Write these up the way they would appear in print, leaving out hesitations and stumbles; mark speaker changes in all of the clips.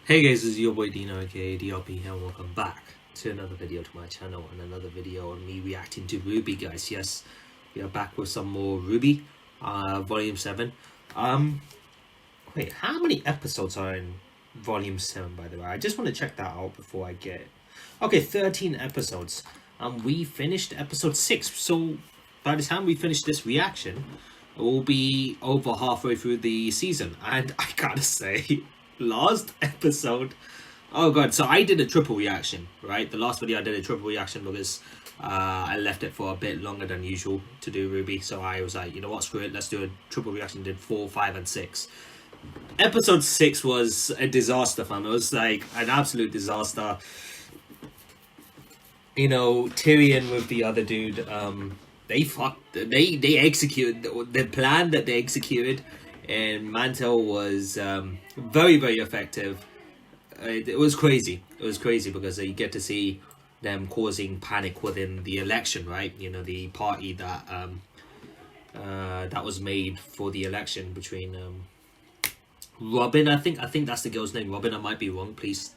Speaker 1: Hey guys, this is your boy Dino aka DRP here, and welcome back to another video to my channel and another video on me reacting to RWBY, guys. Yes, we are back with some more RWBY, Volume 7. Wait, how many episodes are in Volume 7, by the way? I just want to check that out before I get it. Okay, 13 episodes. We finished episode 6, so by the time we finish this reaction, we'll be over halfway through the season. And I gotta say, last episode, oh god, so I did a triple reaction, right? The last video I did a triple reaction because I left it for a bit longer than usual to do RWBY, so I was like, you know what, screw it, let's do a triple reaction. Did 4, 5 and 6. Episode 6 was a disaster, fam. It was like an absolute disaster. You know, Tyrion with the other dude, they executed the plan that they executed, and Mantle was very effective. It was crazy. It was crazy because you get to see them causing panic within the election, right? You know, the party that that was made for the election between Robin. I think that's the girl's name. Robin. I might be wrong. Please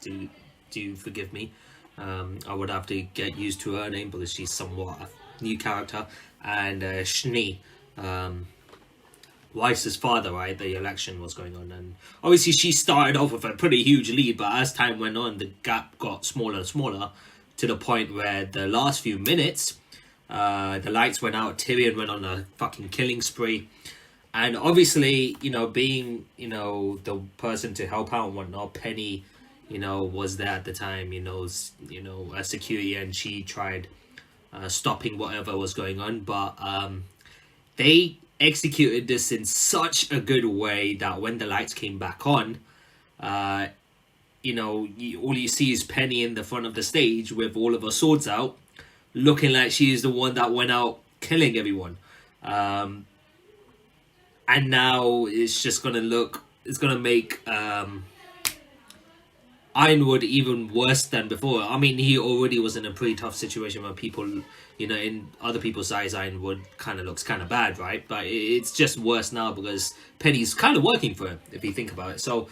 Speaker 1: do forgive me. I would have to get used to her name because she's somewhat a new character. And Schnee, Weiss's father, right? The election was going on, and obviously she started off with a pretty huge lead, but as time went on, the gap got smaller and smaller to the point where the last few minutes, the lights went out. Tyrion went on a fucking killing spree, and obviously, you know, being, you know, the person to help out and whatnot, Penny, you know, was there at the time, you know, as security, and she tried stopping whatever was going on, but they executed this in such a good way that when the lights came back on, you know, all you see is Penny in the front of the stage with all of her swords out, looking like she is the one that went out killing everyone. And now it's just gonna look, it's gonna make Ironwood even worse than before. I mean, he already was in a pretty tough situation where people, you know, in other people's eyes, Ironwood kind of looks kind of bad, right? But it's just worse now because Penny's kind of working for him, if you think about it. So,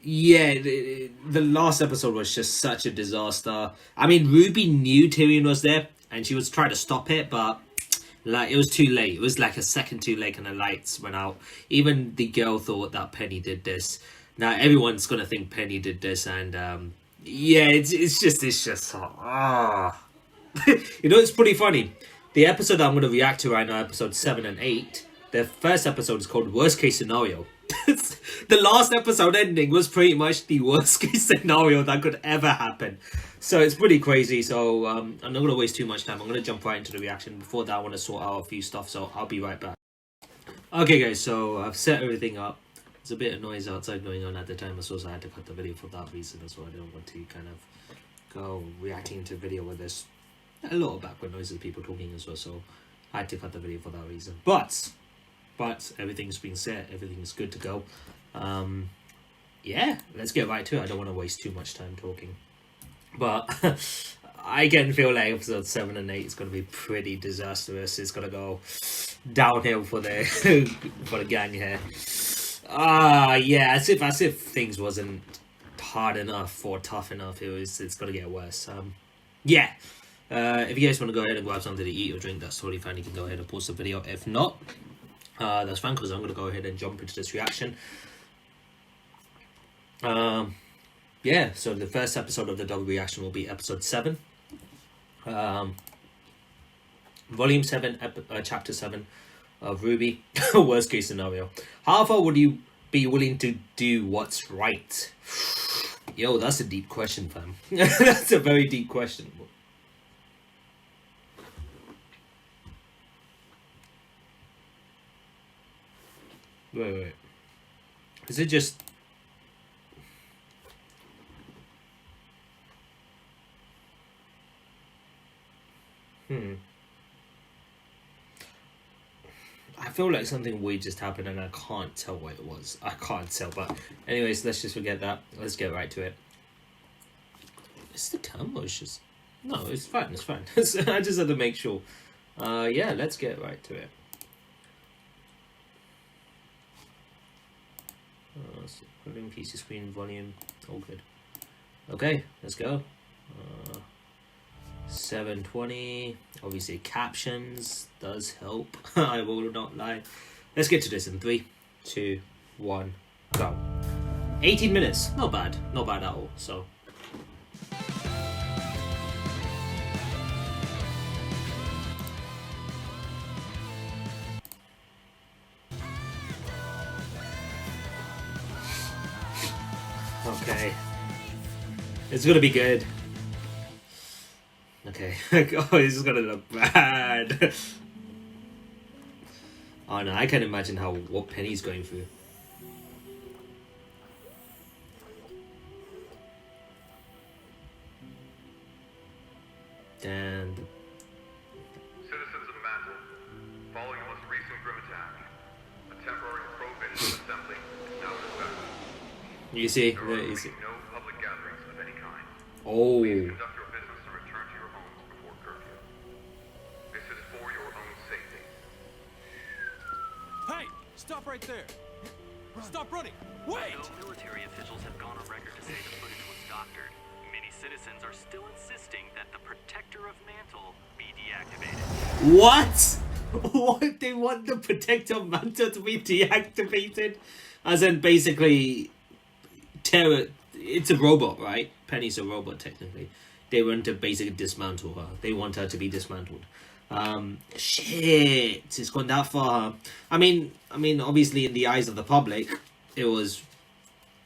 Speaker 1: yeah, the last episode was just such a disaster. I mean, RWBY knew Tyrion was there, and she was trying to stop it, but like it was too late. It was like a second too late, and the lights went out. Even the girl thought that Penny did this. Now everyone's gonna think Penny did this, and yeah, it's just you know, it's pretty funny. The episode that I'm gonna react to right now, episode 7 and 8. The first episode is called Worst Case Scenario. The last episode ending was pretty much the worst case scenario that could ever happen. So it's pretty crazy. So I'm not gonna waste too much time. I'm gonna jump right into the reaction. Before that, I want to sort out a few stuff, so I'll be right back. Okay, guys. So I've set everything up. There's a bit of noise outside going on at the time, so I had to cut the video for that reason as well. I don't want to kind of go reacting to video with this a lot of background noises, people talking as well, so I had to cut the video for that reason. But everything's been set, everything's good to go. Yeah, let's get right to it. I don't want to waste too much time talking, but I again feel like episode 7 and 8 is going to be pretty disastrous. It's going to go downhill for the for the gang here. Yeah, as if things wasn't hard enough or tough enough, it's gonna get worse. Yeah. If you guys want to go ahead and grab something to eat or drink, that's totally fine. You can go ahead and pause the video. If not, that's fine, because I'm gonna go ahead and jump into this reaction. Yeah, so the first episode of the double reaction will be episode 7. Volume 7, chapter 7 of RWBY. Worst case scenario. How far would you be willing to do what's right? Yo, that's a deep question, fam. That's a very deep question. Wait. Is it just... I feel like something weird just happened and I can't tell what it was. I can't tell, but anyways, let's just forget that. Let's get right to it. Is the camera just... No, it's fine, it's fine. I just had to make sure. Yeah, let's get right to it. Volume, PC screen, volume, all good. Okay, let's go. 720. Obviously, captions does help. I will not lie. Let's get to this in 3, 2, 1, go. 18 minutes. Not bad. Not bad at all. So. Okay. It's gonna be good. Okay. Oh, this is gonna look bad. Oh no, I can imagine what Penny's going through. And
Speaker 2: citizens of Mantle, following a most recent grim attack, a temporary prohibition of assembly is now suspended.
Speaker 1: you see,
Speaker 2: There are no public gatherings of any kind.
Speaker 1: oh,
Speaker 2: Please conduct your business and return to your homes before curfew. This is for your own safety.
Speaker 3: Hey! Stop right there! Stop running! Wait!
Speaker 4: Though military officials have gone on record to say the footage was doctored, many citizens are still insisting that the Protector of Mantle be deactivated.
Speaker 1: what? What? They want the Protector Mantle to be deactivated? As in, basically, Terror. It's a robot, right? Penny's a robot, technically. They want to basically dismantle her. They want her to be dismantled. Shit, it's gone that far. I mean, obviously, in the eyes of the public, it was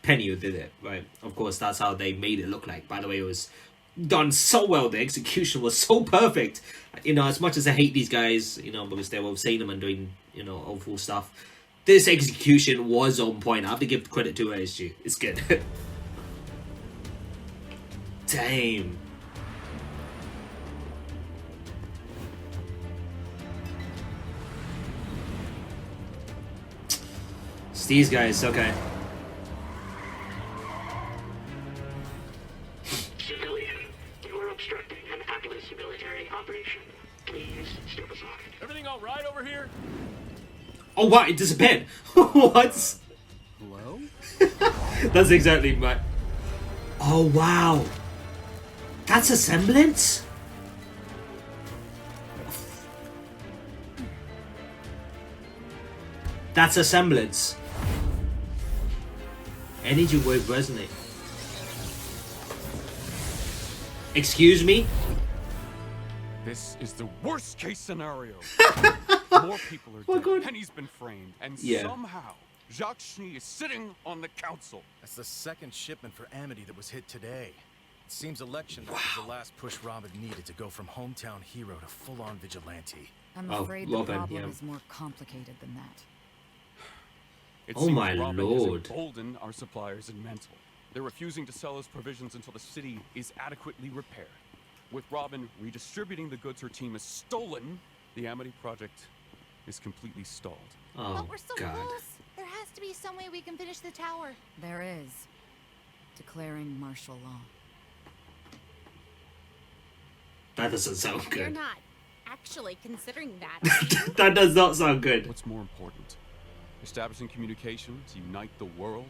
Speaker 1: Penny who did it, right? Of course, that's how they made it look like. By the way, it was done so well. The execution was so perfect. You know, as much as I hate these guys, you know, because they were saying them and doing, you know, awful stuff, this execution was on point. I have to give credit to ASG. It's good. Damn. It's these guys, okay.
Speaker 5: Civilian, you are obstructing an Atlas military operation. Please step aside.
Speaker 3: Everything all right over here?
Speaker 1: Oh wow, it disappeared. What?
Speaker 3: Hello?
Speaker 1: That's exactly my... Oh wow. That's a semblance? That's a semblance. Energy wave resonate. Excuse me?
Speaker 3: This is the worst case scenario. More people are
Speaker 1: Oh,
Speaker 3: dead.
Speaker 1: God.
Speaker 3: Penny's been framed, and
Speaker 1: Yeah.
Speaker 3: somehow Jacques Schnee is sitting on the council.
Speaker 6: That's the second shipment for Amity that was hit today. It seems election was the last push Robin needed to go from hometown hero to full-on vigilante.
Speaker 7: I'm
Speaker 1: Oh,
Speaker 7: afraid
Speaker 1: Robin,
Speaker 7: the problem
Speaker 1: yeah.
Speaker 7: is more complicated than that.
Speaker 3: It
Speaker 1: Oh
Speaker 3: seems
Speaker 1: my
Speaker 3: Robin
Speaker 1: lord.
Speaker 3: has emboldened our suppliers in Mantle. They're refusing to sell us provisions until the city is adequately repaired. With Robin redistributing the goods her team has stolen, the Amity project is completely stalled.
Speaker 1: Oh
Speaker 8: But we're so
Speaker 1: god.
Speaker 8: close. There has to be some way we can finish the tower.
Speaker 7: There is. Declaring martial law.
Speaker 1: That doesn't sound
Speaker 8: You're
Speaker 1: good.
Speaker 8: not actually considering that.
Speaker 1: That does not sound good.
Speaker 3: What's more important? Establishing communication to unite the world?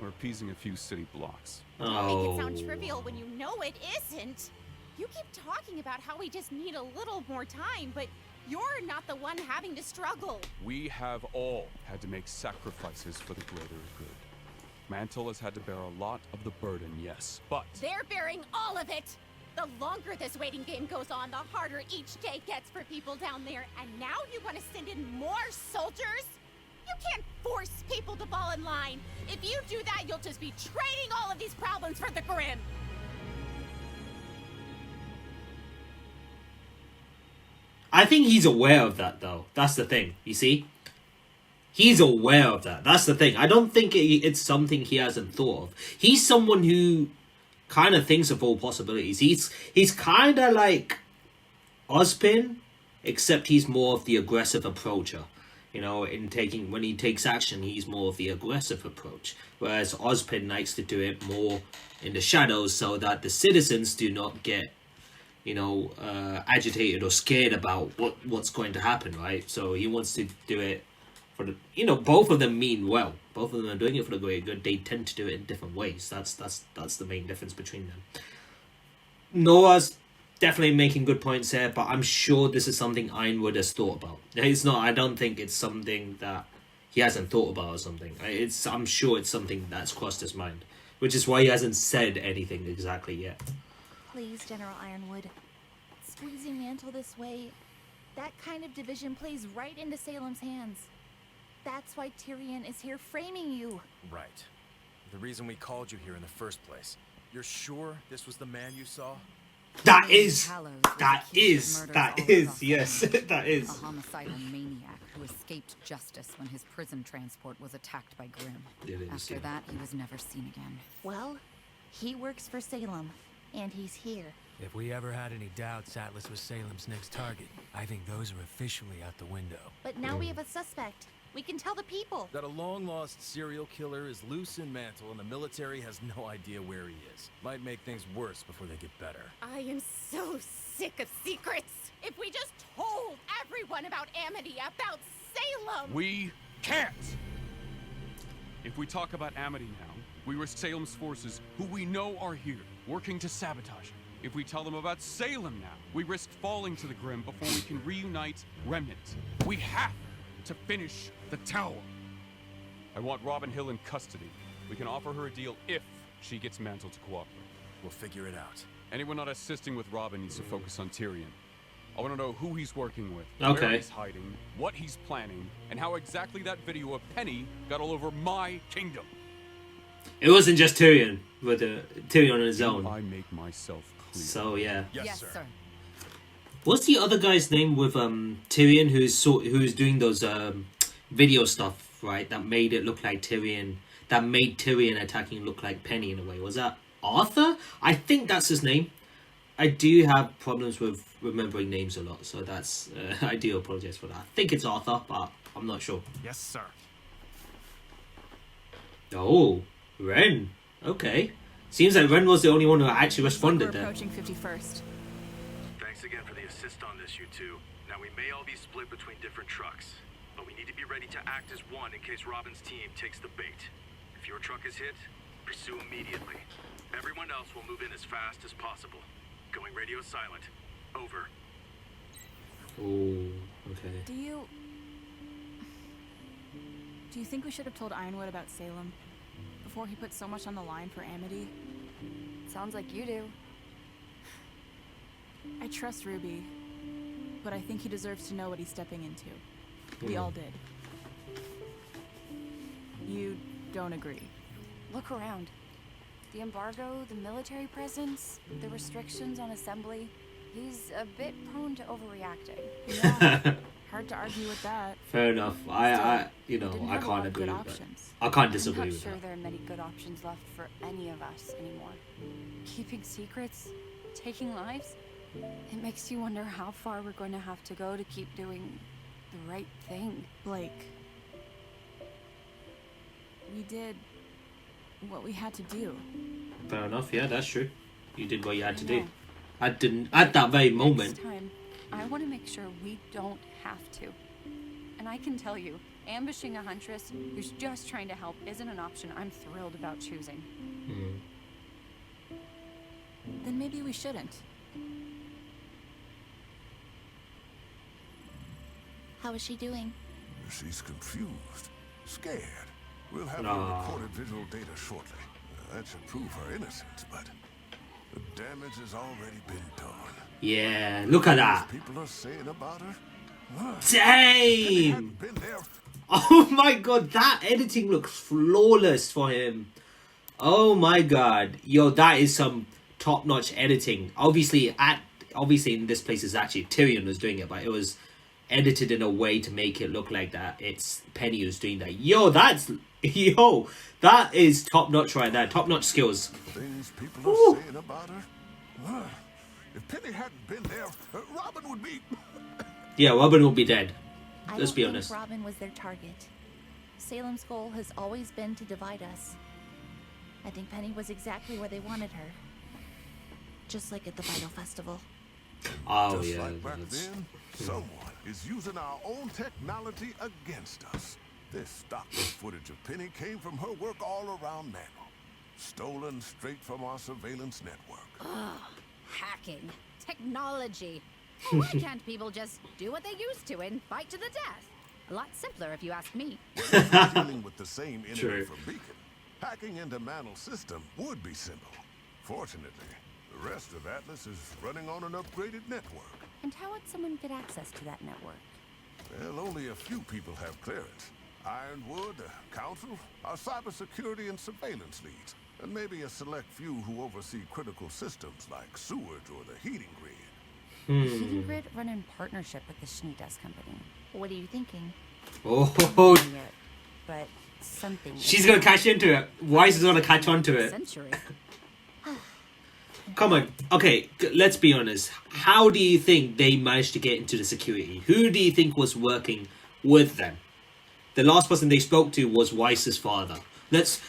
Speaker 3: Or appeasing a few city blocks?
Speaker 8: Make
Speaker 1: Oh.
Speaker 8: it sound trivial when you know it isn't. You keep talking about how we just need a little more time, but you're not the one having to struggle.
Speaker 3: We have all had to make sacrifices for the greater good. Mantle has had to bear a lot of the burden, yes, but
Speaker 8: They're bearing all of it. The longer this waiting game goes on, the harder each day gets for people down there. And now you want to send in more soldiers? You can't force people to fall in line. If you do that, you'll just be trading all of these problems for the Grim.
Speaker 1: I think he's aware of that, though. That's the thing. You see? He's aware of that. That's the thing. I don't think it's something he hasn't thought of. He's someone who kind of thinks of all possibilities. He's kind of like Ozpin, except he's more of the aggressive approacher. You know, when he takes action, he's more of the aggressive approach. Whereas Ozpin likes to do it more in the shadows so that the citizens do not get, you know, agitated or scared about what's going to happen, right? So he wants to do it for the, you know, both of them mean well. Both of them are doing it for the greater good. They tend to do it in different ways. That's the main difference between them. Noah's definitely making good points here, but I'm sure this is something Ironwood has thought about. It's not. I don't think it's something that he hasn't thought about or something. I'm sure it's something that's crossed his mind, which is why he hasn't said anything exactly yet.
Speaker 9: Please, General Ironwood. Squeezing Mantle this way, that kind of division plays right into Salem's hands. That's why Tyrion is here framing you.
Speaker 6: Right. The reason we called you here in the first place. You're sure this was the man you saw?
Speaker 1: That is,
Speaker 7: yes,
Speaker 1: that is.
Speaker 7: A homicidal maniac who escaped justice when his prison transport was attacked by Grimm.
Speaker 1: It is,
Speaker 7: After
Speaker 1: yeah.
Speaker 7: that, he was never seen again.
Speaker 9: Well, he works for Salem, and he's here.
Speaker 10: If we ever had any doubts Atlas was Salem's next target, I think those are officially out the window.
Speaker 9: But now we have a suspect. We can tell the people.
Speaker 6: That a long-lost serial killer is loose in Mantle and the military has no idea where he is. Might make things worse before they get better.
Speaker 8: I am so sick of secrets. If we just told everyone about Amity, about Salem.
Speaker 3: We can't! If we talk about Amity now, we risk Salem's forces, who we know are here, working to sabotage him. If we tell them about Salem now, we risk falling to the Grimm before we can reunite Remnant. We have to finish the tower. I want Robin Hill in custody. We can offer her a deal if she gets Mantle to cooperate.
Speaker 6: We'll figure it out.
Speaker 3: Anyone not assisting with Robin needs to focus on Tyrion. I want to know who he's working with,
Speaker 1: Okay.
Speaker 3: where he's hiding, what he's planning, and how exactly that video of Penny got all over my kingdom.
Speaker 1: It wasn't just Tyrion, but Tyrion on his
Speaker 3: Do
Speaker 1: own.
Speaker 3: I make myself clear?
Speaker 1: So yeah.
Speaker 6: Yes, sir.
Speaker 1: What's the other guy's name with Tyrion who's doing those video stuff, right? That made it look like Tyrion. That made Tyrion attacking look like Penny in a way. Was that Arthur? I think that's his name. I do have problems with remembering names a lot, so that's I do apologize for that. I think it's Arthur, but I'm not sure.
Speaker 10: Yes, sir.
Speaker 1: Oh, Ren. Okay. Seems like Ren was the only one who actually responded there.
Speaker 11: We're approaching 51st.
Speaker 12: Thanks again for the assist on this, you two. Now, we may all be split between different trucks, but we need to be ready to act as one in case Robin's team takes the bait. If your truck is hit, pursue immediately. Everyone else will move in as fast as possible. Going radio silent. Over.
Speaker 1: Oh, okay.
Speaker 11: Do you think we should have told Ironwood about Salem before he put so much on the line for Amity?
Speaker 13: Sounds like you do.
Speaker 11: I trust RWBY, but I think he deserves to know what he's stepping into. We all did. You don't agree?
Speaker 13: Look around. The embargo, the military presence, the restrictions on assembly. He's a bit prone to overreacting.
Speaker 11: Yeah, hard to argue with that.
Speaker 1: Fair enough. I can't agree with that. I can't disagree with
Speaker 13: I'm not sure
Speaker 1: that.
Speaker 13: there are many good options left for any of us anymore. Keeping secrets, taking lives, it makes you wonder how far we're going to have to go to keep doing the right thing.
Speaker 11: Blake, we did what we had to do.
Speaker 1: Fair enough. Yeah, that's true. You did what you had to do.
Speaker 13: know.
Speaker 1: At that very moment.
Speaker 13: Next time, I want to make sure we don't have to. And I can tell you, ambushing a huntress who's just trying to help isn't an option I'm thrilled about choosing.
Speaker 11: Then maybe we shouldn't.
Speaker 9: How is she doing?
Speaker 14: She's confused, scared. We'll have
Speaker 1: Ah.
Speaker 14: her recorded visual data shortly. That should prove her innocence, but the damage has already been done.
Speaker 1: Yeah, look at that.
Speaker 14: People are saying about her.
Speaker 1: Damn! Oh my god, that editing looks flawless for him. Oh my god. Yo, that is some top-notch editing. Obviously in this place is actually Tyrion was doing it, but it was edited in a way to make it look like that it's Penny who's doing that. Yo, that is top-notch right there. Top-notch skills.
Speaker 14: Things people are saying about her. If Penny hadn't been there, Robin would be...
Speaker 1: Yeah, Robin will be dead.
Speaker 9: I
Speaker 1: Let's
Speaker 9: don't
Speaker 1: be
Speaker 9: think
Speaker 1: honest.
Speaker 9: Robin was their target. Salem's goal has always been to divide us. I think Penny was exactly where they wanted her. Just like at the Vital Festival.
Speaker 1: Oh
Speaker 14: Just
Speaker 1: yeah.
Speaker 14: like back then, someone is using our own technology against us. This stock footage of Penny came from her work all around Mantle. Stolen straight from our surveillance network.
Speaker 7: Ugh, hacking. Technology. Why can't people just do what they used to and fight to the death? A lot simpler if you ask me.
Speaker 14: Dealing with the same enemy
Speaker 1: True.
Speaker 14: from Beacon, hacking into Mantle's system would be simple. Fortunately, the rest of Atlas is running on an upgraded network.
Speaker 13: And how would someone get access to that network?
Speaker 14: Well, only a few people have clearance. Ironwood, the Council, our cybersecurity and surveillance leads, and maybe a select few who oversee critical systems like sewage or the heating grid.
Speaker 13: The heating grid run in partnership with the Schneedas company.
Speaker 9: What are you thinking?
Speaker 1: Oh,
Speaker 13: Yet, but something.
Speaker 1: she's gonna catch into it. Weiss is gonna catch on to it.
Speaker 7: Century.
Speaker 1: Come on. Okay, let's be honest. How do you think they managed to get into the security? Who do you think was working with them? The last person they spoke to was Weiss's father. Let's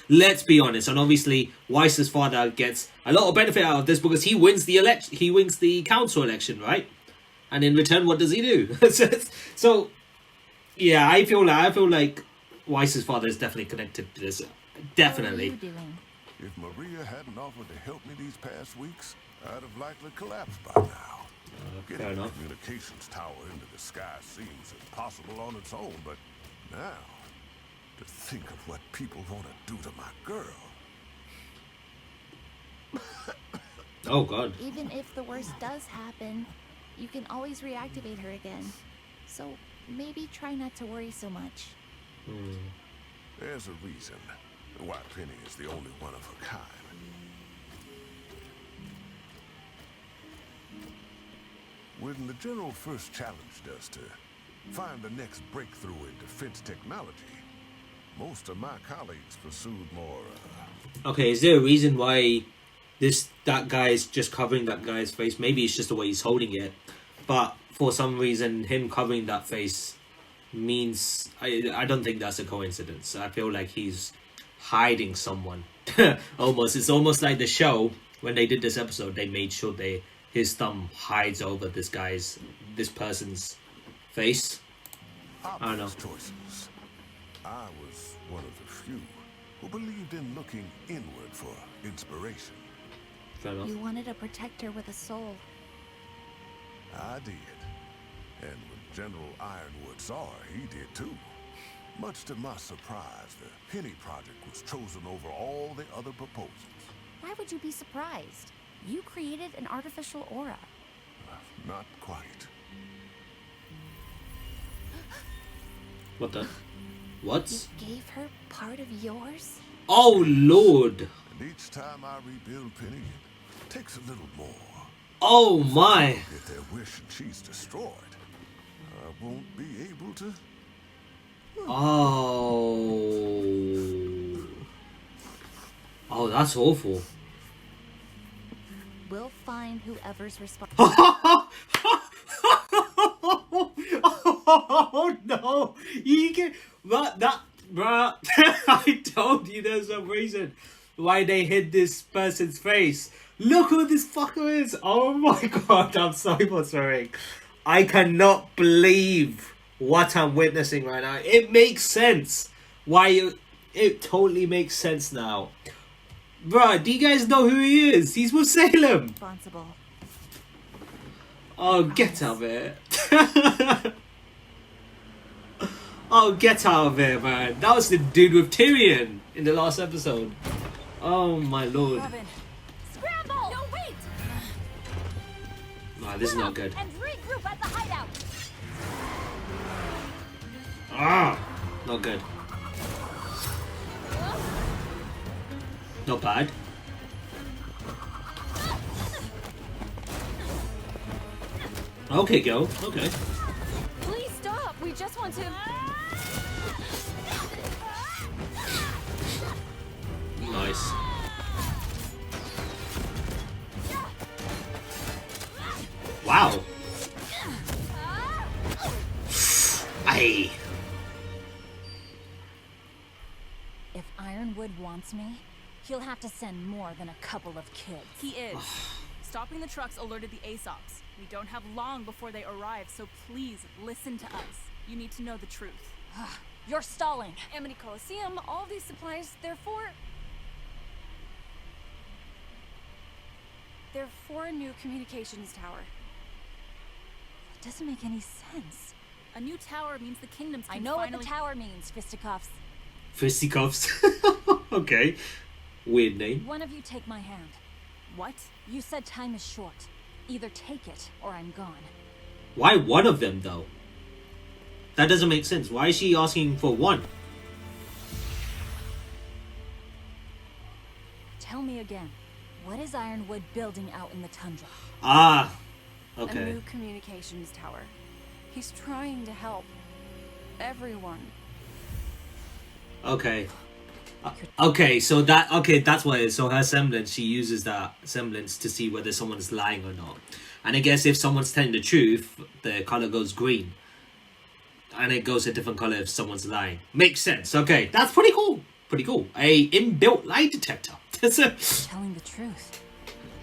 Speaker 1: be honest. And obviously, Weiss's father gets a lot of benefit out of this because he wins the election. He wins the council election, right? And in return, what does he do? So, yeah, I feel like Weiss's father is definitely connected to this. Definitely.
Speaker 9: What are you doing?
Speaker 14: If Maria hadn't offered to help me these past weeks, I'd have likely collapsed by now.
Speaker 1: Fair
Speaker 14: Getting a
Speaker 1: enough.
Speaker 14: communications tower into the sky seems impossible on its own, but now, to think of what people want to do to my girl.
Speaker 1: Oh, God.
Speaker 9: Even if the worst does happen, you can always reactivate her again. So maybe try not to worry so much.
Speaker 14: There's a reason why Penny is the only one of her kind. When the General first challenged us to find the next breakthrough in defense technology, most of my colleagues pursued more,
Speaker 1: Okay, is there a reason why that guy is just covering that guy's face? Maybe it's just the way he's holding it. But for some reason, him covering that face means... I don't think that's a coincidence. I feel like he's hiding someone. Almost. It's almost like the show, when they did this episode, they made sure his thumb hides over this person's face. I don't know.
Speaker 14: choices. I was one of the few who believed in looking inward for inspiration.
Speaker 1: Fair enough.
Speaker 9: You wanted a protector with a soul.
Speaker 14: I did. And when General Ironwood saw her, he did too. Much to my surprise, the Penny Project was chosen over all the other proposals.
Speaker 13: Why would you be surprised? You created an artificial aura.
Speaker 14: Not quite.
Speaker 1: What the? What?
Speaker 9: You gave her part of yours?
Speaker 1: Oh, Lord.
Speaker 14: And each time I rebuild Penny, it takes a little more.
Speaker 1: Oh, my.
Speaker 14: Get their wish and she's destroyed. I won't be able to.
Speaker 1: Oh, that's awful.
Speaker 9: We'll find whoever's responsible.
Speaker 1: Oh no! You can that bruh. I told you there's a reason why they hid this person's face. Look who this fucker is! Oh my god! I'm sorry for swearing. I cannot believe what I'm witnessing right now. It makes sense. It totally makes sense now. Bruh, do you guys know who he is? He's with Salem.
Speaker 9: Responsible.
Speaker 1: Oh, get out of it. Oh, get out of it, man. That was the dude with Tyrion in the last episode. Oh, my lord.
Speaker 8: Robin. Scramble! No, wait!
Speaker 1: Nah, this is not good.
Speaker 8: And regroup at the hideout.
Speaker 1: Ah, not good. Not bad. Okay, go. Okay.
Speaker 13: Please stop. We just want to.
Speaker 1: Nice. Wow. Aye.
Speaker 15: If Ironwood wants me, he'll have to send more than a couple of kids.
Speaker 11: He is. Stopping the trucks alerted the ASOPs. We don't have long before they arrive, so please listen to us. You need to know the truth.
Speaker 15: You're stalling.
Speaker 13: Amity Coliseum, all of these supplies, they're for a new communications tower.
Speaker 15: That doesn't make any sense.
Speaker 11: A new tower means the kingdoms can
Speaker 15: I know
Speaker 11: finally...
Speaker 15: what the tower means, fisticuffs.
Speaker 1: Fisticuffs. Okay. Weird name.
Speaker 15: One of you take my hand.
Speaker 11: What?
Speaker 15: You said time is short. Either take it or I'm gone.
Speaker 1: Why one of them though? That doesn't make sense. Why is she asking for one?
Speaker 15: Tell me again. What is Ironwood building out in the tundra?
Speaker 1: Ah.
Speaker 13: A
Speaker 1: Okay.
Speaker 13: new communications tower. He's trying to help everyone.
Speaker 1: Okay. Okay, so that's what it is. So her semblance, she uses that semblance to see whether someone's lying or not. And I guess if someone's telling the truth, the color goes green. And it goes a different color if someone's lying. Makes sense. Okay, that's pretty cool. Pretty cool. A inbuilt lie detector.
Speaker 15: Telling the truth.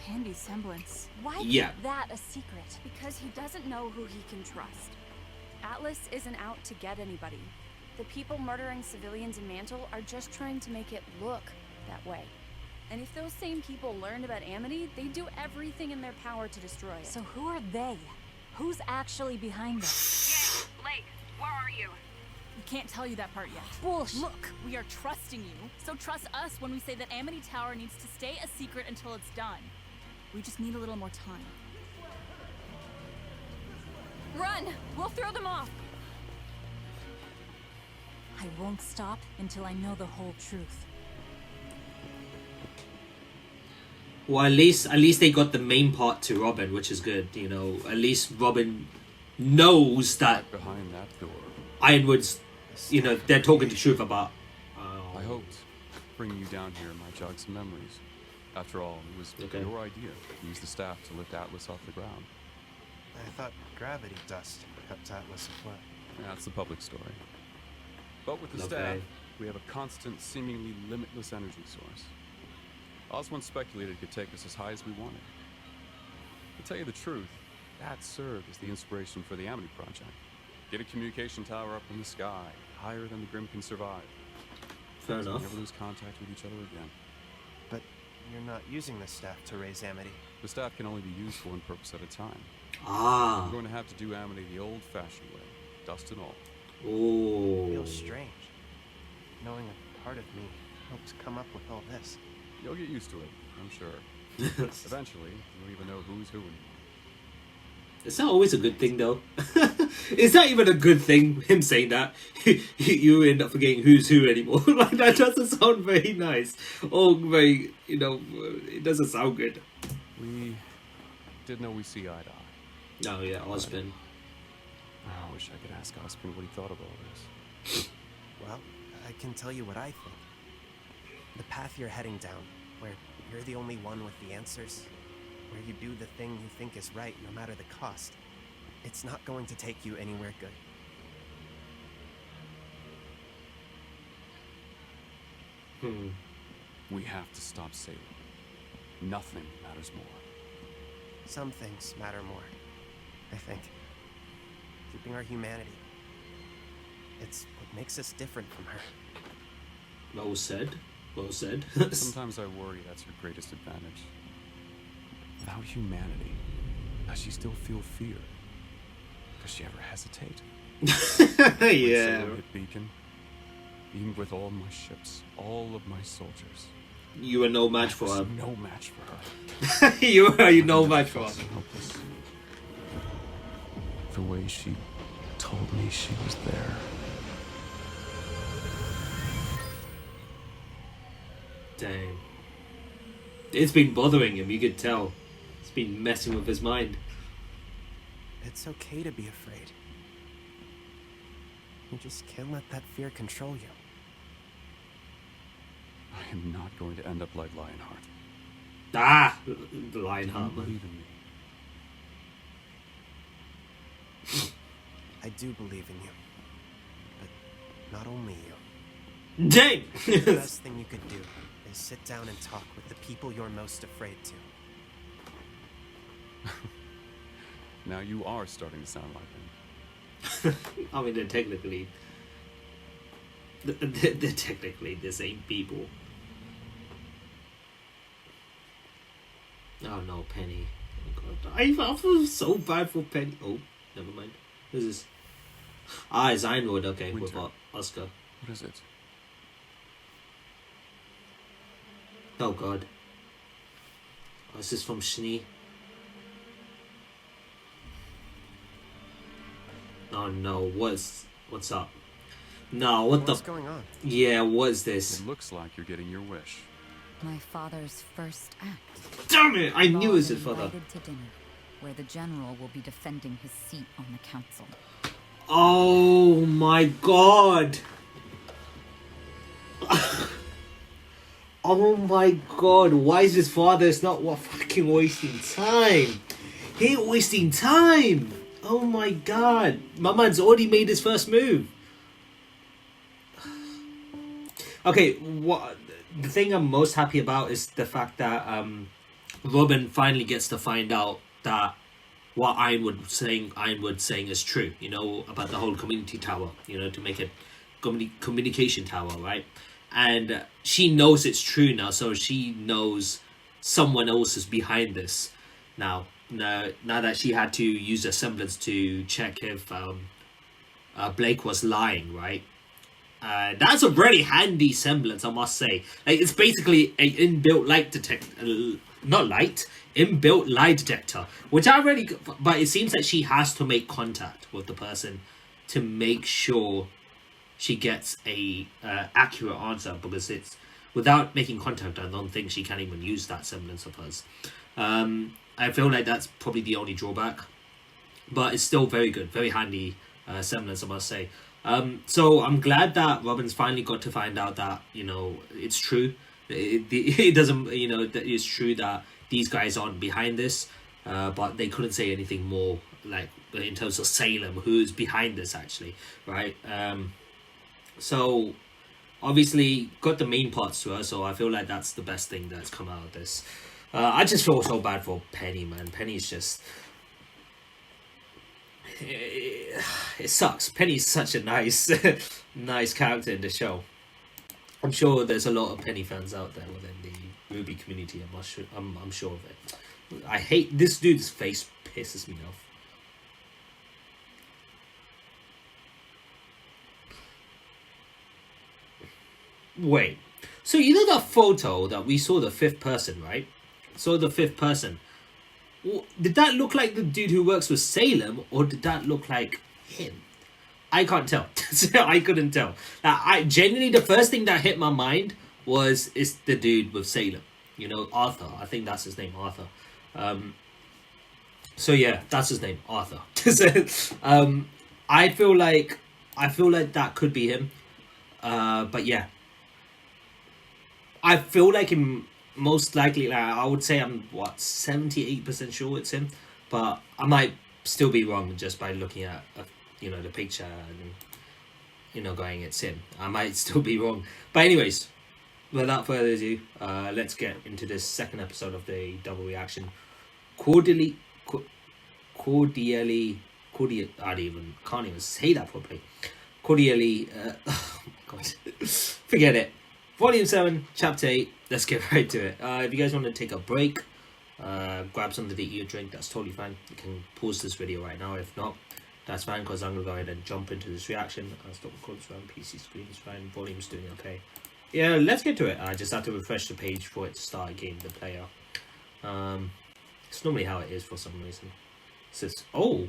Speaker 13: Handy semblance.
Speaker 15: Why
Speaker 1: Yeah.
Speaker 15: keep that a secret?
Speaker 13: Because he doesn't know who he can trust. Atlas isn't out to get anybody. The people murdering civilians in Mantle are just trying to make it look that way. And if those same people learned about Amity, they'd do everything in their power to destroy it.
Speaker 15: So who are they? Who's actually behind this?
Speaker 8: Yeah, Blake, where are you?
Speaker 11: We can't tell you that part yet.
Speaker 15: Bullshit.
Speaker 11: Look, we are trusting you, so trust us when we say that Amity Tower needs to stay a secret until it's done. We just need a little more time.
Speaker 13: Run! We'll throw them off!
Speaker 15: I won't stop until I know the whole truth.
Speaker 1: Well, at least they got the main part to Robin, which is good. You know, at least Robin knows that
Speaker 3: Behind that door.
Speaker 1: Ironwood's, you know, they're talking the truth about.
Speaker 3: I hoped bringing you down here might jog some memories. After all, it was
Speaker 1: Okay.
Speaker 3: your idea to use the staff to lift Atlas off the ground.
Speaker 16: I thought gravity dust kept Atlas afloat.
Speaker 3: That's the public story. But with the
Speaker 1: Okay.
Speaker 3: staff, we have a constant, seemingly limitless energy source. Oz once speculated it could take us as high as we wanted. To tell you the truth, that served as the inspiration for the Amity Project. Get a communication tower up in the sky, higher than the Grim can survive.
Speaker 1: Fair
Speaker 3: So we
Speaker 1: enough.
Speaker 3: never lose contact with each other again.
Speaker 16: But you're not using the staff to raise Amity.
Speaker 3: The staff can only be used for one purpose at a time.
Speaker 1: Ah.
Speaker 3: We're going to have to do Amity the old-fashioned way, dust and all.
Speaker 1: Oh.
Speaker 16: Feels strange. Knowing a part of me helped come up with all this.
Speaker 3: You'll get used to it, I'm sure. Eventually, you'll even know who's who anymore.
Speaker 1: Is that always a good thing, though? Is that even a good thing, him saying that? You end up forgetting who's who anymore. Like, that doesn't sound very nice. Or very, you know, it doesn't sound good.
Speaker 3: We did know we see eye to eye.
Speaker 1: Oh, yeah, Osmond.
Speaker 3: I wish I could ask Osmond what he thought of all this.
Speaker 16: Well, I can tell you what I think. The path you're heading down, where you're the only one with the answers, where you do the thing you think is right no matter the cost, it's not going to take you anywhere good.
Speaker 3: We have to stop Salem. Nothing matters more.
Speaker 16: Some things matter more, I think. Keeping our humanity. It's what makes us different from her.
Speaker 1: Well said. Well said.
Speaker 3: Sometimes I worry that's her greatest advantage. Without humanity, does she still feel fear? Does she ever hesitate?
Speaker 1: Yeah.
Speaker 3: When Salem hit Beacon, even with all my ships, all of my soldiers,
Speaker 1: You were no match for
Speaker 3: I was
Speaker 1: her.
Speaker 3: no match for her.
Speaker 1: You were no match for her.
Speaker 3: Helpless. The way she told me she was there.
Speaker 1: Dang. It's been bothering him, you could tell. It's been messing with his mind.
Speaker 16: It's okay to be afraid. You just can't let that fear control you.
Speaker 3: I am not going to end up like Lionheart.
Speaker 1: Ah! The Lionheart,
Speaker 3: Do you
Speaker 1: man.
Speaker 3: believe in me?
Speaker 16: I do believe in you. But not only you.
Speaker 1: Dang!
Speaker 16: The best thing you could do is sit down and talk with the people you're most afraid to.
Speaker 3: Now you are starting to sound like him.
Speaker 1: I mean, then technically. they're technically the same people. Oh no, Penny. Oh god, I feel so bad for Penny. Oh, never mind. Who's this? Ah, it's Ironwood. Okay, with Oscar.
Speaker 3: What is it?
Speaker 1: Oh god. Oh, is this from Schnee? Oh no, what's up? No, what's
Speaker 16: going on?
Speaker 1: Yeah, what is this?
Speaker 3: It looks like you're getting your wish.
Speaker 7: My father's first act.
Speaker 1: Damn it! I knew it was his father.
Speaker 7: Invited to dinner, where the general will be defending his seat on the council.
Speaker 1: Oh my god! Oh my god! Why is his father? It's not what fucking wasting time. He ain't wasting time. Oh my god! My man's already made his first move. Okay, what the thing I'm most happy about is the fact that Robin finally gets to find out that what Ironwood saying is true, you know, about the whole community tower, you know, to make it communication tower, right? And she knows it's true now, so she knows someone else is behind this now that she had to use a semblance to check if Blake was lying, right? That's a very handy semblance, I must say. Like, it's basically an inbuilt inbuilt lie detector, which I really, but it seems that she has to make contact with the person to make sure she gets a accurate answer, because it's without making contact, I don't think she can even use that semblance of hers. I feel like that's probably the only drawback, but it's still very good, very handy semblance, I must say. So I'm glad that Robin's finally got to find out that, you know, it's true. It doesn't, you know, that it's true that these guys aren't behind this, but they couldn't say anything more, like, in terms of Salem, who's behind this actually, right? So obviously got the main parts to her, so I feel like that's the best thing that's come out of this. I just feel so bad for Penny, man. Penny's just... It sucks. Penny's such a nice nice character in the show. I'm sure there's a lot of Penny fans out there within the RWBY community. I'm sure of it. I hate this dude's face, pisses me off. Wait, so you know that photo that we saw, the fifth person, right? So the fifth person, did that look like the dude who works with Salem, or did that look like him? I can't tell. I couldn't tell. I genuinely, the first thing that hit my mind was, it's the dude with Salem. You know, Arthur. I think that's his name, Arthur. So yeah, that's his name, Arthur. I feel like that could be him. But yeah, I feel like him. Most likely, like, I would say I'm 78% sure it's him, but I might still be wrong just by looking at you know, the picture and, you know, going it's him. I might still be wrong, but anyways, without further ado, let's get into this second episode of the double reaction. Cordially, I can't even say that properly. Cordially, oh my god, forget it. Volume 7, Chapter 8, let's get right to it. If you guys want to take a break, grab something to eat or drink, that's totally fine. You can pause this video right now. If not, that's fine, because I'm going to go ahead and jump into this reaction. Stop recording, fine, PC screen is fine, volume's doing okay. Yeah, let's get to it. I just have to refresh the page for it to start again, the player. It's normally how it is for some reason. It says, oh,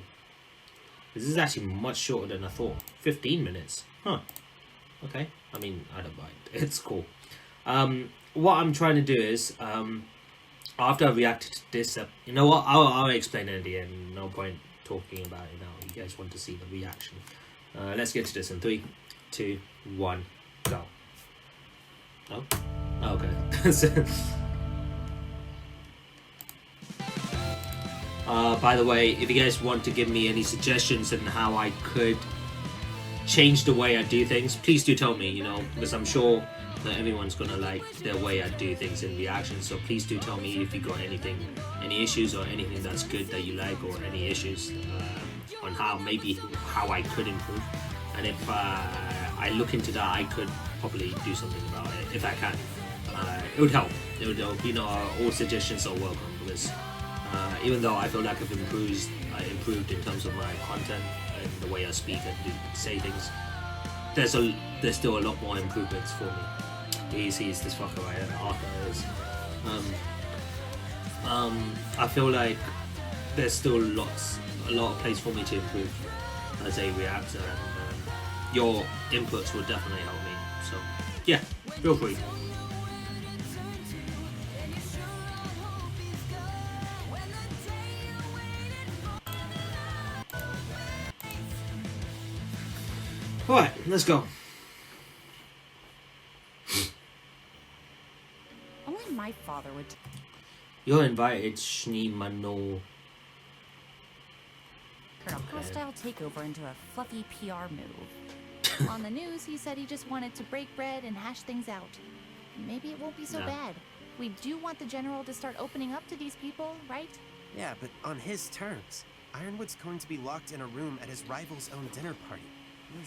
Speaker 1: this is actually much shorter than I thought. 15 minutes. Huh. Okay. I mean, I don't mind. It's cool. What I'm trying to do is, after I reacted to this, you know what? I'll explain it at the end. No point talking about it now. You guys want to see the reaction. Let's get to this in 3, 2, 1, go. Oh? Okay. By the way, if you guys want to give me any suggestions on how I could change the way I do things, please do tell me, you know, because I'm sure that everyone's gonna like their way I do things in reaction. So please do tell me if you got anything, any issues or anything that's good that you like, or any issues on how I could improve. And if I look into that, I could probably do something about it if I can. It would help. It would help. You know, all suggestions are welcome because even though I feel like I've improved in terms of my content and the way I speak and say things, there's still a lot more improvements for me. He's this fucker right, Arthur is. I feel like there's still a lot of place for me to improve as a reactor, and your inputs will definitely help me. So yeah, feel free. Alright, let's go.
Speaker 15: Only my father would.
Speaker 1: You're invited, Schneemano.
Speaker 15: Turn a hostile takeover into a fluffy PR move. On the news, he said he just wanted to break bread and hash things out. Maybe it won't be so bad. We do want the general to start opening up to these people, right?
Speaker 16: Yeah, but on his terms. Ironwood's going to be locked in a room at his rival's own dinner party.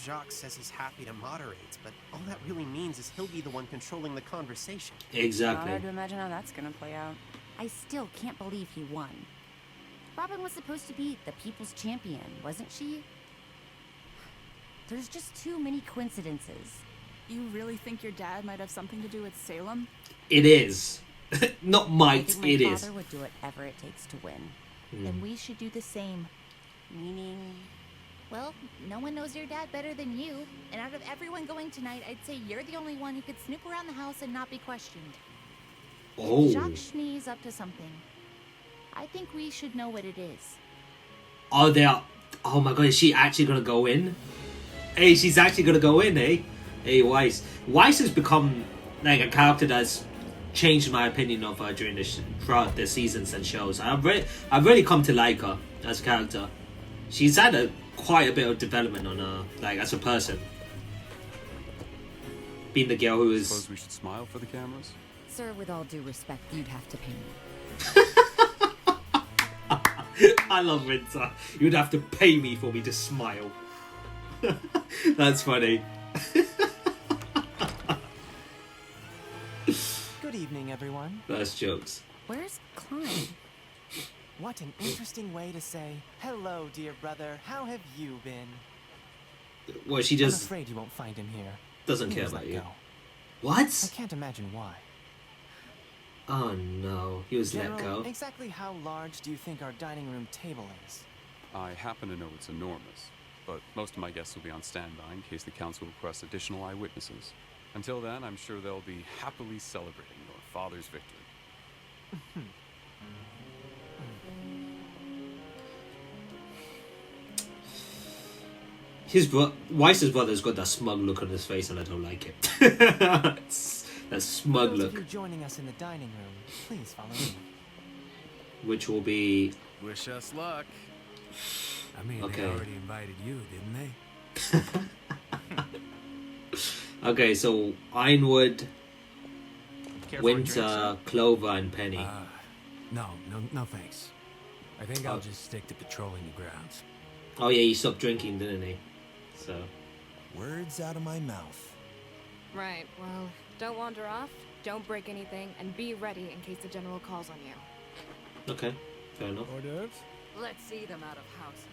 Speaker 16: Jacques says he's happy to moderate, but all that really means is he'll be the one controlling the conversation.
Speaker 1: Exactly.
Speaker 13: Not hard to imagine how that's gonna play out.
Speaker 7: I still can't believe he won. Robin was supposed to be the people's champion, wasn't she? There's just too many coincidences.
Speaker 11: You really think your dad might have something to do with Salem?
Speaker 1: It is. Not might,
Speaker 7: I think
Speaker 1: it
Speaker 7: my
Speaker 1: is.
Speaker 7: father would do whatever it takes to win.
Speaker 15: Then we should do the same.
Speaker 7: Meaning?
Speaker 15: Well, no one knows your dad better than you. And out of everyone going tonight, I'd say you're the only one who could snoop around the house and not be questioned.
Speaker 1: Oh.
Speaker 15: If Jacques Schnee's up to something, I think we should know what it is.
Speaker 1: Oh, oh my god, is she actually gonna go in? Hey, she's actually gonna go in, eh? Hey, Weiss. Weiss has become like a character that's changed my opinion of her throughout the seasons and shows. I've really come to like her as a character. She's had quite a bit of development on her, like as a person. Being the girl who is.
Speaker 3: Suppose we should smile for the cameras.
Speaker 7: Sir, with all due respect, you'd have to pay me.
Speaker 1: I love Winter. You'd have to pay me for me to smile. That's funny.
Speaker 17: Good evening, everyone.
Speaker 1: That's jokes.
Speaker 7: Where's Klein?
Speaker 17: What an interesting way to say, hello, dear brother. How have you been?
Speaker 1: Well, she
Speaker 17: I'm
Speaker 1: just
Speaker 17: afraid you won't find him here.
Speaker 1: doesn't
Speaker 17: He
Speaker 1: care
Speaker 17: was
Speaker 1: about
Speaker 17: let
Speaker 1: you.
Speaker 17: go.
Speaker 1: What?
Speaker 17: I can't imagine why.
Speaker 1: Oh no, he was let
Speaker 17: General,
Speaker 1: go.
Speaker 17: exactly how large do you think our dining room table is?
Speaker 3: I happen to know it's enormous, but most of my guests will be on standby in case the council requests additional eyewitnesses. Until then, I'm sure they'll be happily celebrating your father's victory.
Speaker 1: Weiss's brother's got that smug look on his face, and I don't like it. That smug
Speaker 17: Those
Speaker 1: look,
Speaker 17: of you joining us in the dining room, please follow me.
Speaker 1: which will be
Speaker 6: Wish us luck.
Speaker 10: I mean,
Speaker 1: Okay.
Speaker 10: they already invited you, didn't they?
Speaker 1: okay. So Ironwood,
Speaker 10: Care for a
Speaker 1: Winter,
Speaker 10: drink, sir?
Speaker 1: Clover, and Penny.
Speaker 10: No thanks. I think I'll just stick to patrolling the grounds.
Speaker 1: Oh yeah, he stopped drinking, didn't he? So
Speaker 18: Words out of my mouth.
Speaker 19: Right, well, don't wander off, don't break anything, and be ready in case the general calls on you.
Speaker 1: okay, fair enough.
Speaker 18: Hors d'oeuvres?
Speaker 11: Let's see them out of house.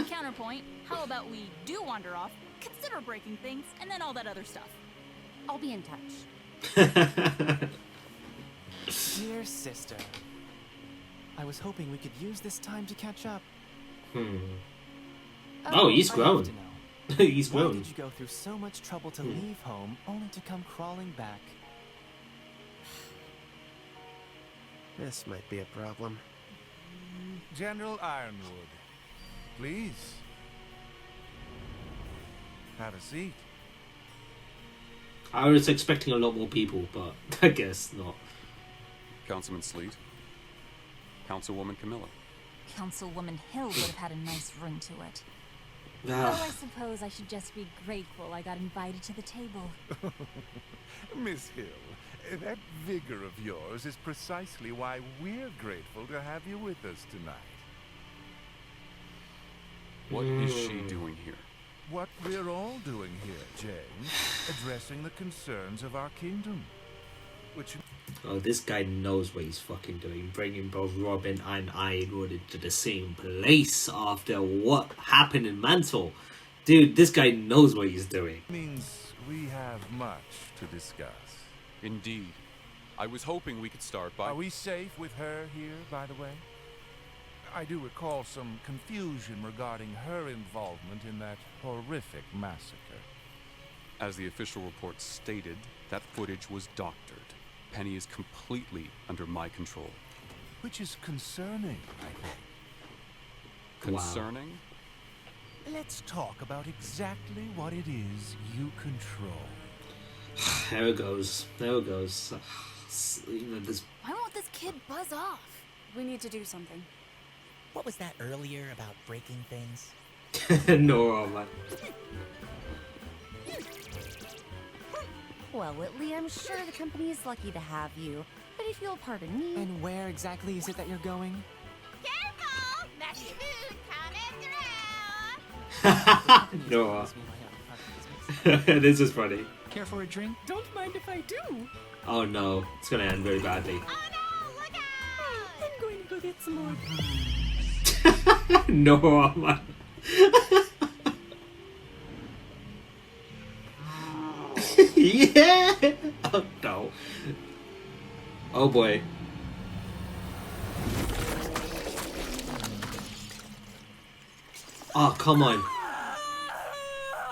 Speaker 11: Counterpoint, how about we do wander off, consider breaking things, and then all that other stuff.
Speaker 7: I'll be in touch.
Speaker 17: Dear sister, I was hoping we could use this time to catch up.
Speaker 1: Oh, he's
Speaker 17: I
Speaker 1: grown.
Speaker 17: have to know.
Speaker 1: He's
Speaker 17: Why
Speaker 1: grown.
Speaker 17: did you go through so much trouble to leave home, only to come crawling back?
Speaker 16: This might be a problem.
Speaker 14: General Ironwood, please. Have a seat.
Speaker 1: I was expecting a lot more people, but I guess not.
Speaker 3: Councilman Sleet. Councilwoman Camilla.
Speaker 15: Councilwoman Hill would have had a nice ring to it.
Speaker 1: Ah.
Speaker 15: Oh, I suppose I should just be grateful I got invited to the table.
Speaker 14: Miss Hill, that vigor of yours is precisely why we're grateful to have you with us tonight.
Speaker 3: What is she doing here?
Speaker 14: what we're all doing here, James. Addressing the concerns of our kingdom. Which...
Speaker 1: Oh, this guy knows what he's fucking doing. Bringing both Robin and Ironwood into the same place after what happened in Mantle. Dude, this guy knows what he's doing.
Speaker 14: Means we have much to discuss.
Speaker 3: Indeed. I was hoping we could start by...
Speaker 14: Are we safe with her here, by the way? I do recall some confusion regarding her involvement in that horrific massacre.
Speaker 3: As the official report stated, that footage was doctored. Penny is completely under my control.
Speaker 14: Which is concerning, I think.
Speaker 3: Concerning?
Speaker 14: Wow. Let's talk about exactly what it is you control.
Speaker 1: There it goes. There it goes. You know, this...
Speaker 11: Why won't this kid buzz off?
Speaker 13: We need to do something.
Speaker 20: What was that earlier about breaking things?
Speaker 1: No, man.
Speaker 15: Well, Whitley, I'm sure the company is lucky to have you. But if you'll pardon me...
Speaker 17: And where exactly is it that you're going?
Speaker 8: Careful! Messy food coming through!
Speaker 1: No. This is funny.
Speaker 17: Care for a drink? Don't mind if I do.
Speaker 1: Oh no, it's gonna end very badly.
Speaker 8: Oh no, look out!
Speaker 17: I'm going to go get some more.
Speaker 1: No, man. Yeah! Oh no. Oh boy. Oh, come on.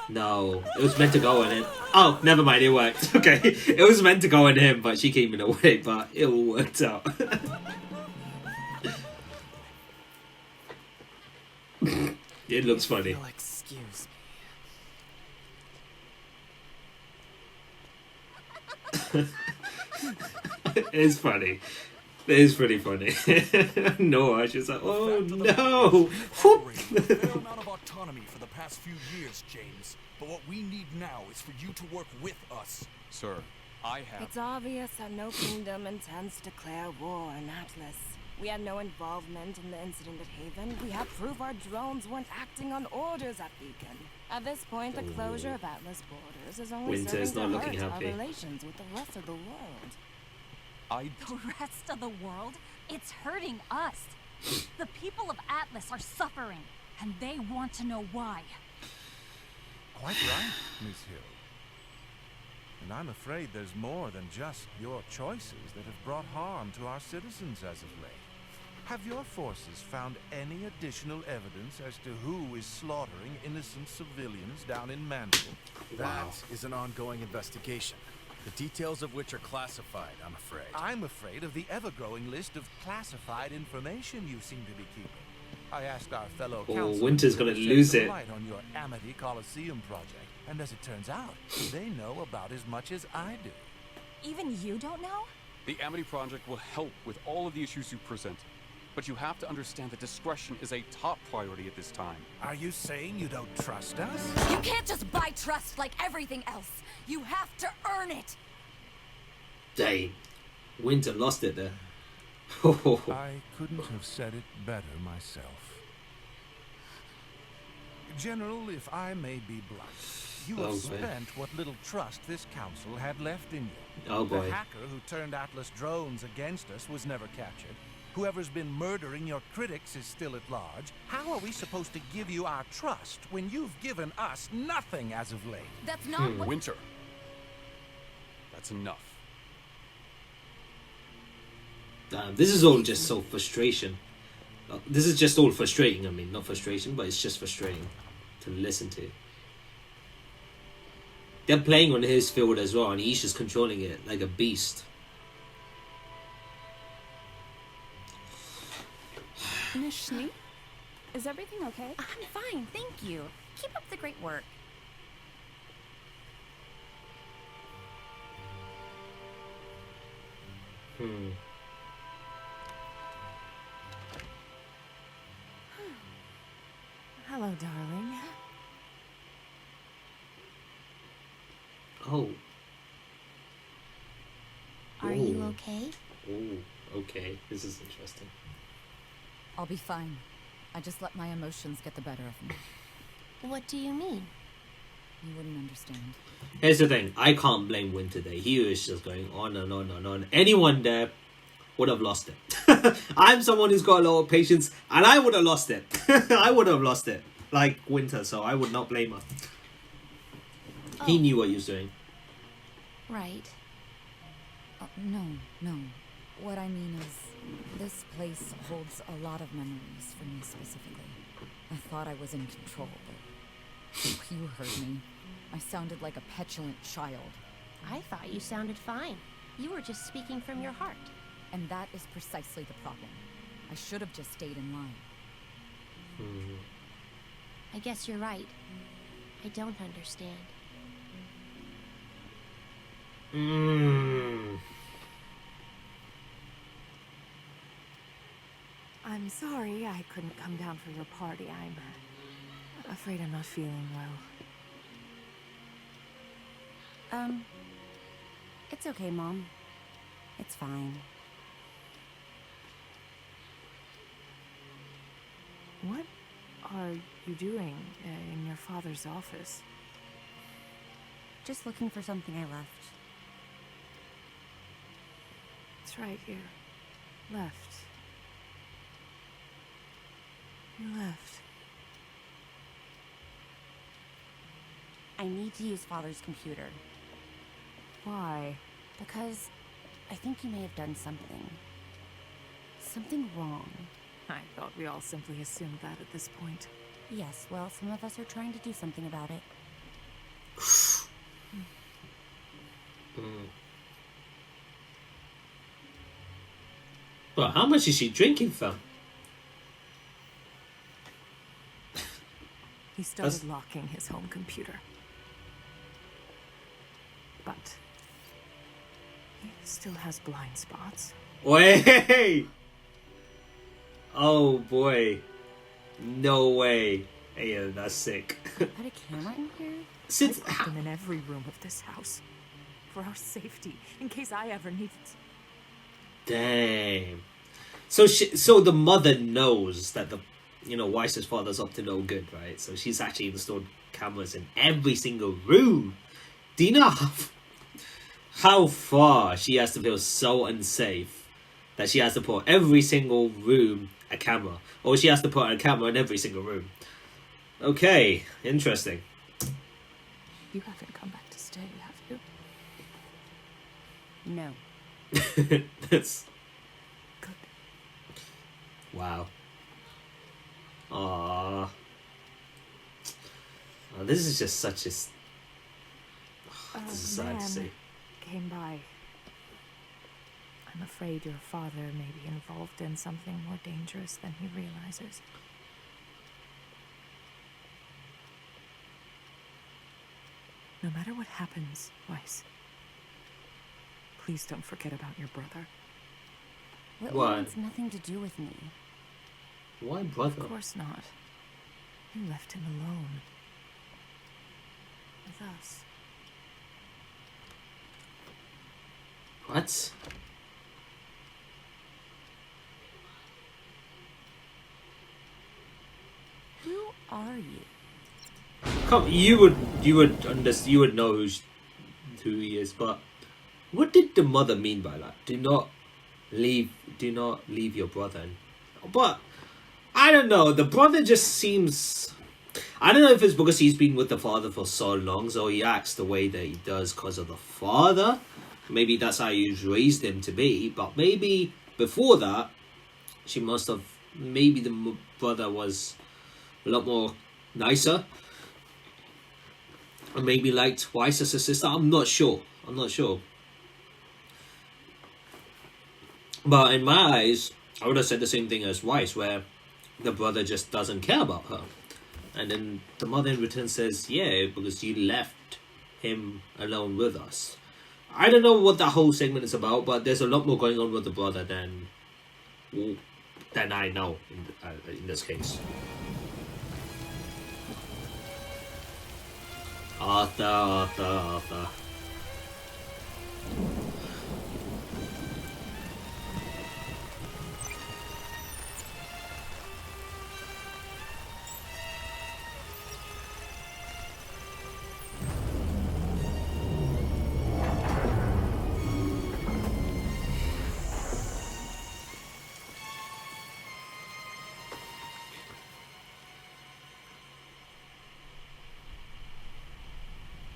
Speaker 1: No, it was meant to go on him. Oh, never mind, it worked. Okay, it was meant to go on him, but she came in the way, but it all worked out. It looks funny.
Speaker 17: Oh, excuse
Speaker 1: me. It's funny. It's pretty funny. No, she's like, oh no!
Speaker 21: Fair amount of autonomy for the past few years, James. But what we need now is for you to work with us.
Speaker 3: Sir, I have...
Speaker 22: It's obvious that no kingdom intends to declare war on Atlas. We had no involvement in the incident at Haven. We have proof our drones weren't acting on orders at Beacon. At this point, the closure of Atlas borders is only
Speaker 1: Winter's
Speaker 22: serving
Speaker 1: not
Speaker 22: to
Speaker 1: looking
Speaker 22: hurt
Speaker 1: happy.
Speaker 22: our relations with the rest of the world.
Speaker 11: The rest of the world? It's hurting us. The people of Atlas are suffering, and they want to know why.
Speaker 14: Quite right, Miss Hill. And I'm afraid there's more than just your choices that have brought harm to our citizens as of late. Have your forces found any additional evidence as to who is slaughtering innocent civilians down in Mantle?
Speaker 6: That is an ongoing investigation, the details of which are classified, I'm afraid.
Speaker 14: I'm afraid of the ever-growing list of classified information you seem to be keeping. I asked our fellow council
Speaker 1: Winter's gonna
Speaker 14: to shed
Speaker 1: lose
Speaker 14: some
Speaker 1: it.
Speaker 14: light on your Amity Coliseum project, and as it turns out, they know about as much as I do.
Speaker 11: Even you don't know?
Speaker 3: The Amity Project will help with all of the issues you present. But you have to understand that discretion is a top priority at this time.
Speaker 14: Are you saying you don't trust us?
Speaker 11: You can't just buy trust like everything else. You have to earn it.
Speaker 1: Dang. Winter lost it there.
Speaker 14: I couldn't have said it better myself. General, if I may be blunt, you have spent what little trust this council had left in you.
Speaker 1: Oh boy.
Speaker 14: The hacker who turned Atlas drones against us was never captured. Whoever's been murdering your critics is still at large. How are we supposed to give you our trust when you've given us nothing as of late?
Speaker 11: That's not what...
Speaker 3: Winter. That's enough.
Speaker 1: This is all just so frustration. This is just all frustrating. I mean, not frustration, but it's just frustrating to listen to. They're playing on his field as well, and he's just controlling it like a beast.
Speaker 22: Miss Schnee? Is everything okay?
Speaker 15: I'm fine, thank you. Keep up the great work.
Speaker 22: Hello, darling.
Speaker 1: Oh.
Speaker 15: Are you okay?
Speaker 1: Oh, okay. This is interesting.
Speaker 7: I'll be fine. I just let my emotions get the better of me.
Speaker 15: What do you mean?
Speaker 2: You wouldn't understand.
Speaker 1: Here's the thing. I can't blame Winter Day. He was just going on and on and on. Anyone there would have lost it. I'm someone who's got a lot of patience, and I would have lost it. I would have lost it. Like Winter, so I would not blame her. He knew what he was doing.
Speaker 2: Right. No. What I mean is, this place holds a lot of memories for me specifically. I thought I was in control, but you heard me. I sounded like a petulant child.
Speaker 4: I thought you sounded fine. You were just speaking from your heart.
Speaker 2: And that is precisely the problem. I should have just stayed in line.
Speaker 4: I guess you're right. I don't understand.
Speaker 23: I'm sorry I couldn't come down for your party. I'm afraid I'm not feeling well.
Speaker 2: It's okay, Mom. It's fine.
Speaker 23: What are you doing in your father's office?
Speaker 2: Just looking for something I left.
Speaker 23: It's right here. Left. You left.
Speaker 2: I need to use Father's computer.
Speaker 23: Why?
Speaker 2: Because I think you may have done something. Something wrong.
Speaker 23: I thought we all simply assumed that at this point.
Speaker 2: Yes, well, some of us are trying to do something about it.
Speaker 1: Well, how much is she drinking from?
Speaker 23: He started locking his home computer. But he still has blind spots.
Speaker 1: Wait! Oh boy. No way. Hey, that's sick.
Speaker 2: Put a camera in here?
Speaker 23: Since I put them in every room of this house. For our safety, in case I ever need it.
Speaker 1: Damn. So the mother knows that the Weiss's father's up to no good, right? So she's actually installed cameras in every single room. Do you know how far she has to feel so unsafe that she has to put every single room a camera, or she has to put a camera in every single room? Okay, interesting.
Speaker 23: You haven't come back to stay, have you?
Speaker 2: No.
Speaker 1: That's
Speaker 23: good.
Speaker 1: Wow. Aww. Oh, this is just such a... this is sad to see.
Speaker 23: Came by. I'm afraid your father may be involved in something more dangerous than he realizes. No matter what happens, Weiss, please don't forget about your brother.
Speaker 2: What? Wants nothing to do with me.
Speaker 1: Why brother?
Speaker 23: Of course not. You left him alone. With us.
Speaker 1: What?
Speaker 2: Who are you?
Speaker 1: Come, you would know who he is, but what did the mother mean by that? Do not leave your brother. But I don't know. The brother just seems... I don't know if it's because he's been with the father for so long, so he acts the way that he does because of the father. Maybe that's how he's raised him to be. But maybe before that, she must have... Maybe the brother was a lot more nicer. Or maybe liked Weiss as a sister. I'm not sure. But in my eyes, I would have said the same thing as Weiss, where the brother just doesn't care about her. And then the mother in return says, yeah, because you left him alone with us. I don't know what that whole segment is about, but there's a lot more going on with the brother than I know in this case. Arthur.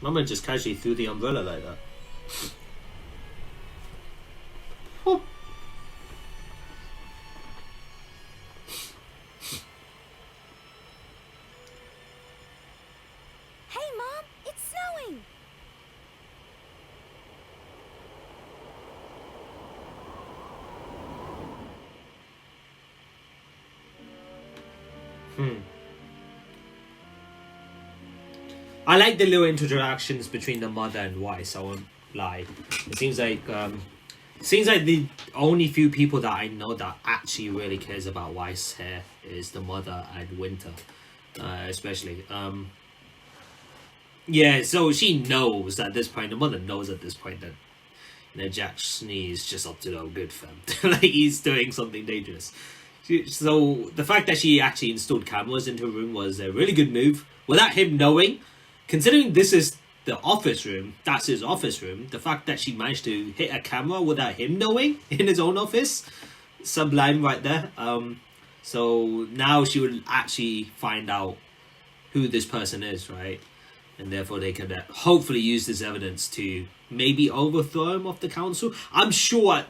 Speaker 1: Mama just casually threw the umbrella like that.
Speaker 15: Hey, Mom! It's snowing!
Speaker 1: I like the little interactions between the mother and Weiss. I won't lie. It seems like the only few people that I know that actually really cares about Weiss here is the mother and Winter, especially. Yeah, so she knows at this point. The mother knows at this point that, you know, Jack Schnee is just up to no good, fam. Like, he's doing something dangerous. So the fact that she actually installed cameras into her room was a really good move without him knowing. Considering this is the office room, that's his office room, the fact that she managed to hit a camera without him knowing in his own office, sublime right there. So now she will actually find out who this person is, right? And therefore they can hopefully use this evidence to maybe overthrow him off the council. I'm sure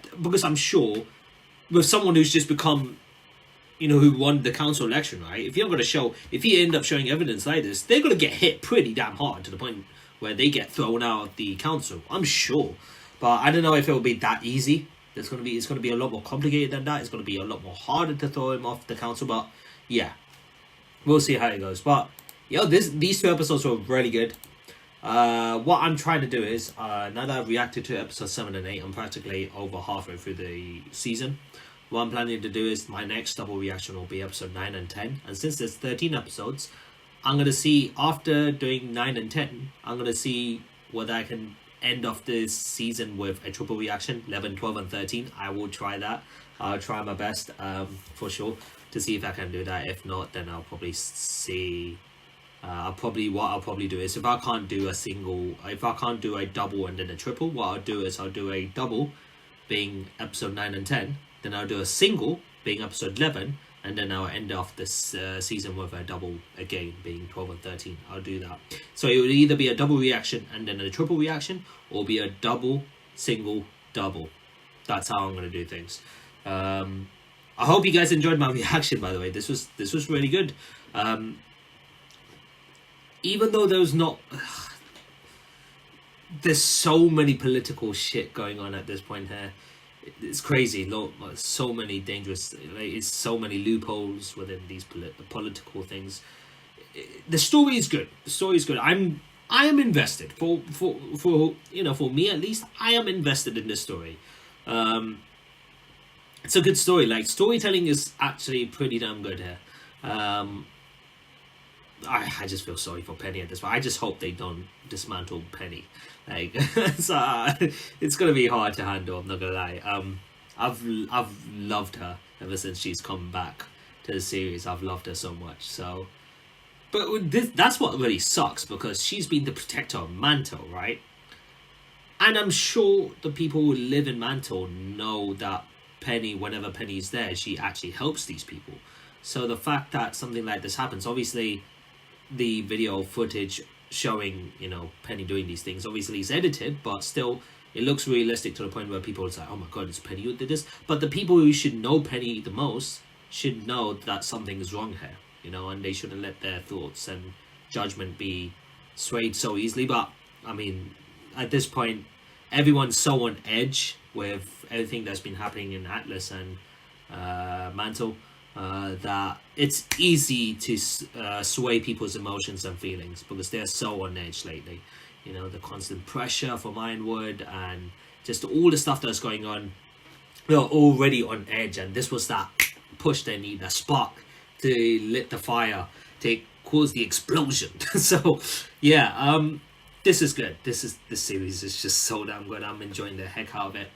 Speaker 1: with someone who's just become, you know, who won the council election, right? If you end up showing evidence like this, they're going to get hit pretty damn hard to the point where they get thrown out of the council. I'm sure. But I don't know if it will be that easy. It's going to be a lot more complicated than that. It's going to be a lot more harder to throw him off the council. But yeah, we'll see how it goes. But yo, these 2 episodes were really good. What I'm trying to do is, now that I've reacted to episodes 7 and 8, I'm practically over halfway through the season. What I'm planning to do is my next double reaction will be episode 9 and 10. And since there's 13 episodes, I'm going to see, after doing 9 and 10, I'm going to see whether I can end off this season with a triple reaction, 11, 12, and 13. I will try that. I'll try my best, for sure, to see if I can do that. If not, then I'll probably see... what I'll probably do is, if I can't do a double and then a triple, what I'll do is I'll do a double, being episode 9 and 10, then I'll do a single, being episode 11, and then I'll end off this season with a double again, being 12 and 13. I'll do that. So it will either be a double reaction and then a triple reaction, or be a double, single, double. That's how I'm going to do things. I hope you guys enjoyed my reaction, by the way. This was really good. Even though there's so many political shit going on at this point here. It's crazy. So many dangerous, it's so many loopholes within these political things. The story is good. I am invested. For me at least, I am invested in this story. It's a good story. Like, storytelling is actually pretty damn good here. I just feel sorry for Penny at this point. I just hope they don't dismantle Penny. Like, it's gonna be hard to handle. I'm not gonna lie. I've loved her ever since she's come back to the series. I've loved her so much. So, but that's what really sucks, because she's been the protector of Mantle, right? And I'm sure the people who live in Mantle know that Penny, whenever Penny's there, she actually helps these people. So the fact that something like this happens, obviously, the video footage showing, you know, Penny doing these things, obviously is edited, but still it looks realistic to the point where people are like, oh my god, it's Penny who did this. But the people who should know Penny the most should know that something is wrong here, you know, and they shouldn't let their thoughts and judgment be swayed so easily. But I mean, at this point, everyone's so on edge with everything that's been happening in Atlas and Mantle, that it's easy to sway people's emotions and feelings, because they're so on edge lately. You know, the constant pressure from Ironwood and just all the stuff that's going on. They're already on edge, and this was that push they need, that spark to lit the fire, to cause the explosion. So yeah, this is good. This series is just so damn good. I'm enjoying the heck out of it.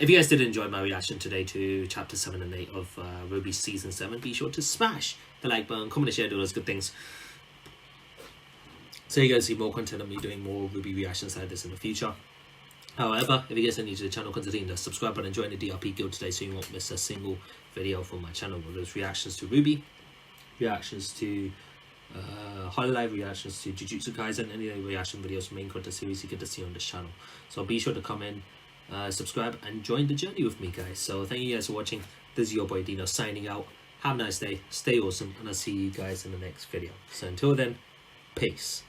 Speaker 1: If you guys did enjoy my reaction today to chapter 7 and 8 of RWBY season 7, be sure to smash the like button, comment and share, do those good things, so you guys see more content of me doing more RWBY reactions like this in the future. However, if you guys are new to the channel, consider hitting the subscribe button and join the DRP guild today, so you won't miss a single video from my channel. Whether it's reactions to RWBY, reactions to highlight reactions to Jujutsu Kaisen, any reaction videos from main content series you get to see on this channel. So be sure to come in, subscribe, and join the journey with me, guys. So thank you guys for watching. This is your boy Dino signing out. Have a nice day, stay awesome, and I'll see you guys in the next video. So until then, peace.